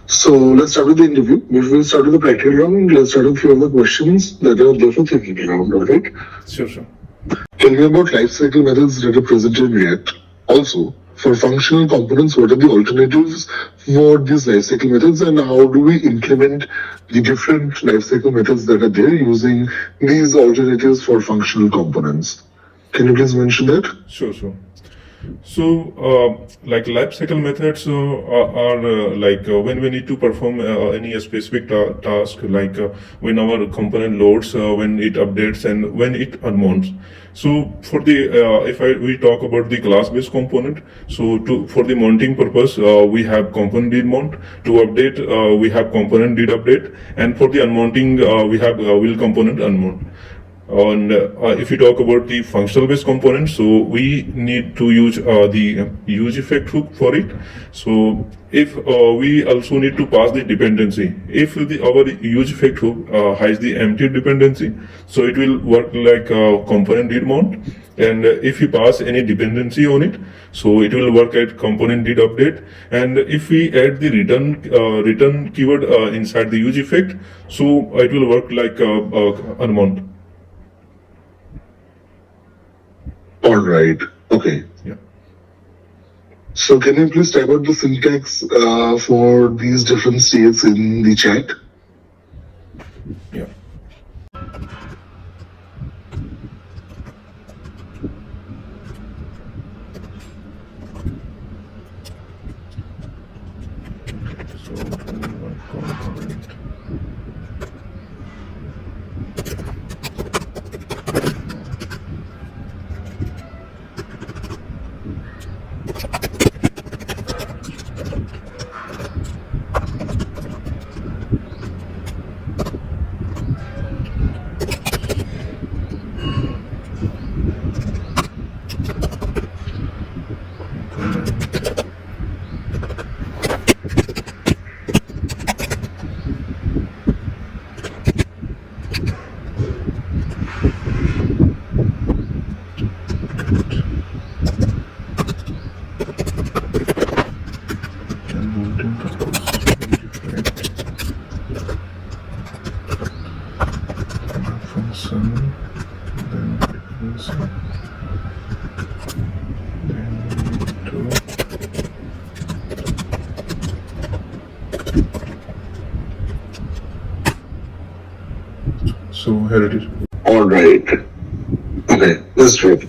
So let's start with the interview. Before we start with the practical round, let's start with a few of the questions that are there for theoretical round, alright? Sure. Tell me about lifecycle methods that are present in React. Also, for functional components, what are the alternatives for these lifecycle methods and how do we implement the different lifecycle methods that are there using these alternatives for functional components? Can you please mention that? Sure. So, like lifecycle methods are when we need to perform any specific task, like when our component loads, when it updates, and when it unmounts. So, for the we talk about the class-based component, so for the mounting purpose, we have component did mount. To update, we have component did update, and for the unmounting, we have will component unmount. And if you talk about the functional based components, so we need to use the use effect hook for it. So if we also need to pass the dependency, if our use effect hook has the empty dependency, so it will work like component did mount. And if we pass any dependency on it, so it will work at component did update. And if we add the return keyword inside the use effect, so it will work like unmount. All right. Okay. Yeah. So can you please type out the syntax for these different states in the chat? Yeah. So here it is. All right. Okay, that's great.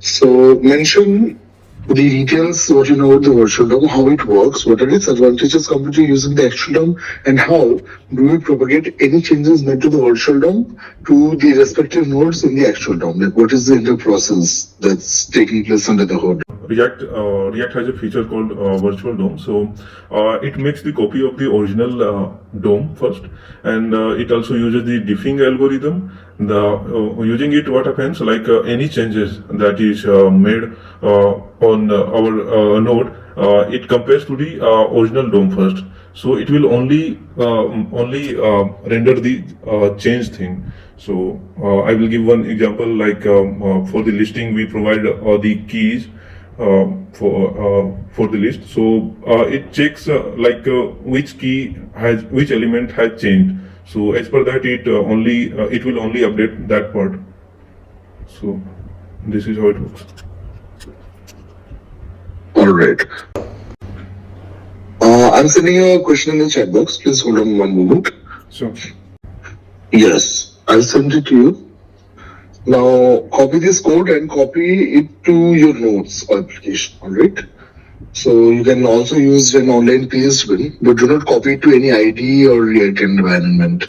So mention the details, what you know about the virtual DOM, how it works, what are its advantages compared to using the actual DOM, and how do we propagate any changes made to the virtual DOM to the respective nodes in the actual DOM? Like what is the inter process that's taking place under the hood? React has a feature called virtual DOM. So it makes the copy of the original DOM first, and it also uses the diffing algorithm. Using it, what happens, like any changes that is made on our node, it compares to the original DOM first. So it will only render the change thing. So I will give one example, like for the listing, we provide the keys for the list. So it checks which element has changed. So as per that, it will only update that part. So this is how it works. All right. I'm sending you a question in the chat box. Please hold on one moment. So yes, I'll send it to you. Now copy this code and copy it to your notes application. All right. So you can also use an online paste bin, but do not copy it to any ID or React environment.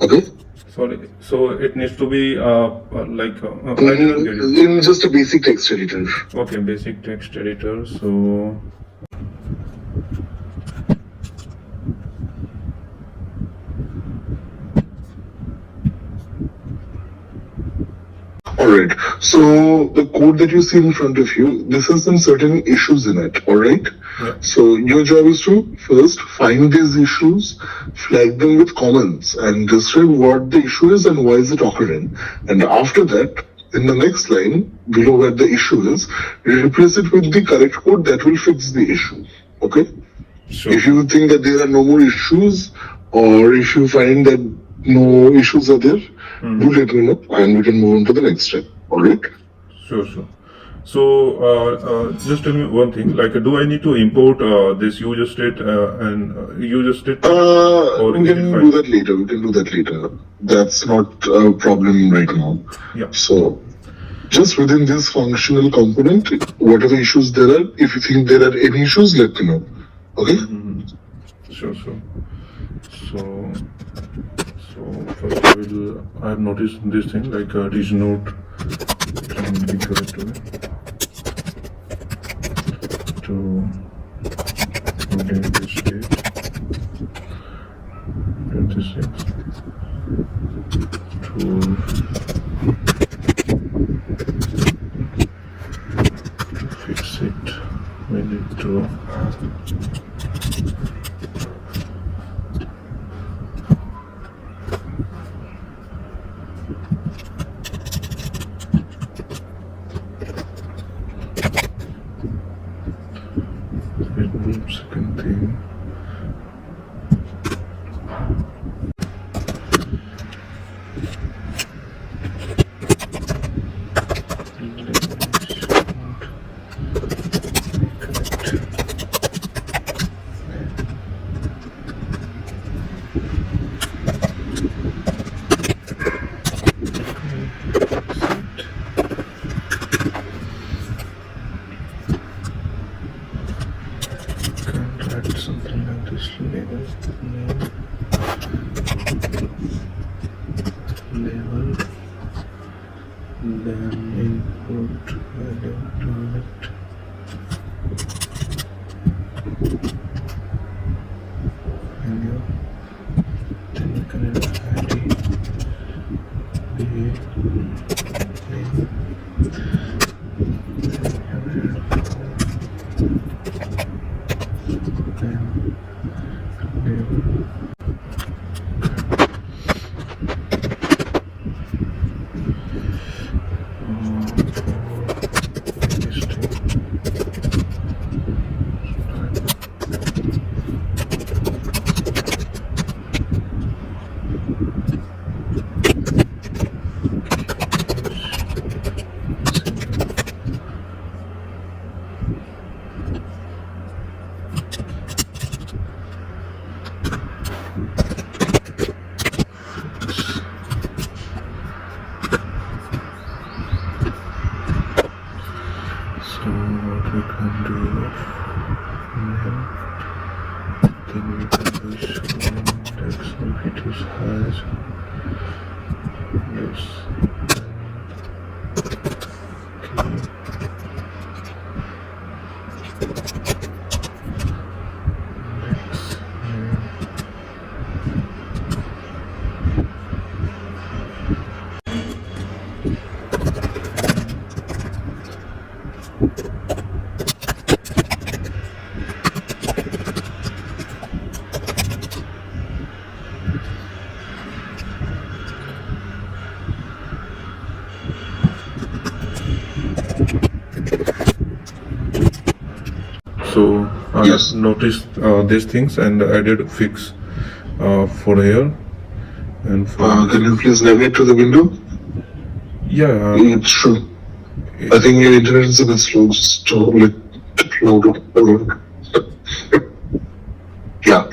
Okay. Sorry. So it needs to be I didn't get it. In just a basic text editor. Okay, basic text editor. So Alright, so the code that you see in front of you, this has some certain issues in it, alright? Yeah. So your job is to first find these issues, flag them with comments, and describe what the issue is and why is it occurring. And after that, in the next line, below where the issue is, replace it with the correct code that will fix the issue, okay? Sure. If you think that there are no more issues, or if you find that no issues are there, do let me know and we can move on to the next step. Alright? Sure. So, just tell me one thing. Like, do I need to import this user state and user state? We can do that later. That's not a problem right now. Yeah. So, just within this functional component, whatever issues there are, if you think there are any issues, let me know. Okay? Sure. So first I have noticed this thing like this node can be corrected to update the state 26 to fix it. We need to second thing. Something like this level, then input value to it, value, then you can add ID, B, we can do now. Then we can do show index if it is has yes. So I Yes. noticed these things and added fix for here and for Can you please navigate to the window? yeah. It's true. I think your internet is a bit slow. Just load it. Yeah.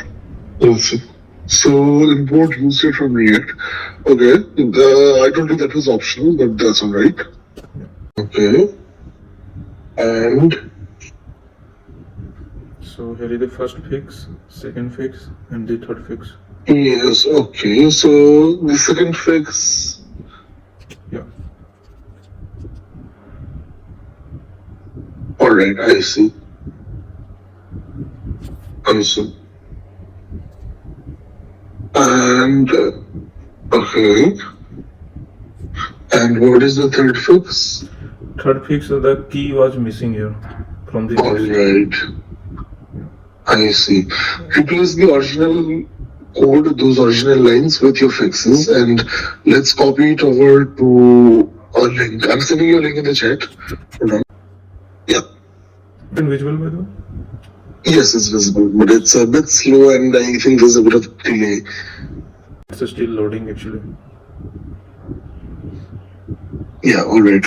Let's see. So import user from React. Okay. I told you that was optional, but that's alright. Okay. And So here is the first fix, second fix, and the third fix. yes, okay. So the second fix. Yeah. Alright, I see. Awesome. And okay. And what is the third fix? Third fix, the key was missing here from the text. Alright. I see. Replace the original code, those original lines with your fixes, and let's copy it over to a link. I'm sending you a link in the chat. Hold on. Yeah. And visual by the way? Yes, it's visible, but it's a bit slow and I think there's a bit of delay. It's still loading actually. Yeah, alright.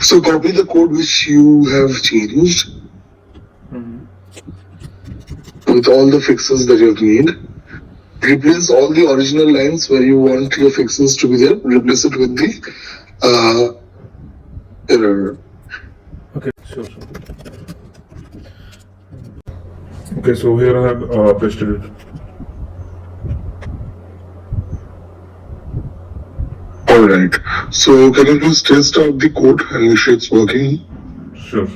So copy the code which you have changed with all the fixes that you have made. Replace all the original lines where you want your fixes to be there. Replace it with the error. Okay, sure. Okay, so here I have pasted it. Alright. So can you please test out the code and make sure it's working? Sure.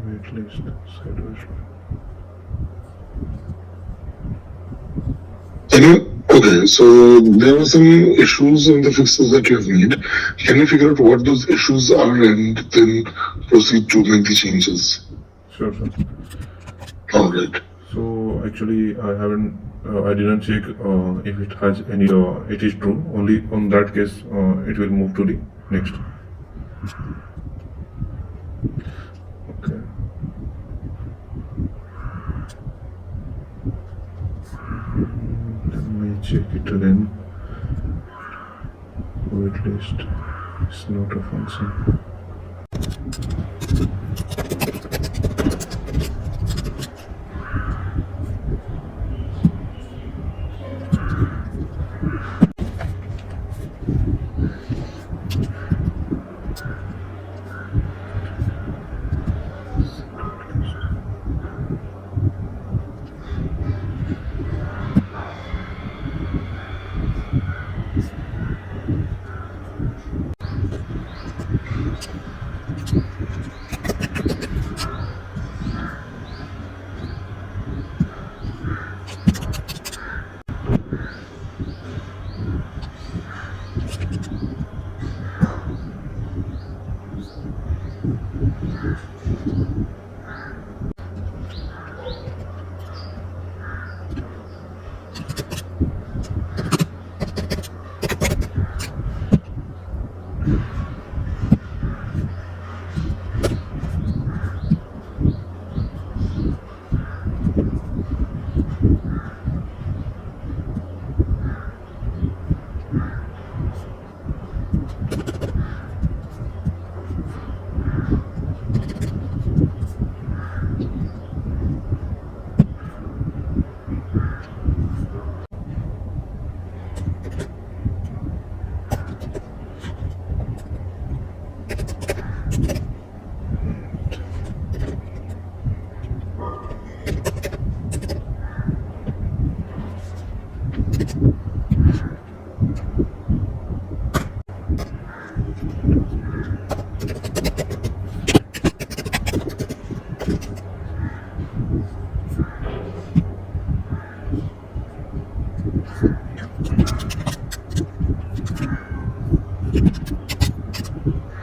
Wait list sideways. Okay, so there are some issues in the fixes that you have made. Can you figure out what those issues are and then proceed to make the changes? Sure. Alright. So actually, I didn't check if it has any. It is true. Only on that case, it will move to the next. Okay. Let me check it again. Wait list. It's not a function.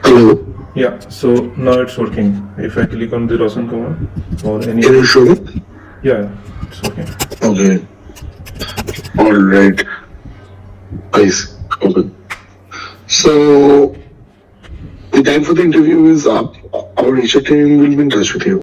Hello. Yeah, so now it's working. If I click on the Roshan command or any. Can you show me? Yeah, it's working. Okay. Alright. Nice. Okay. So the time for the interview is up. Our HR team will be in touch with you.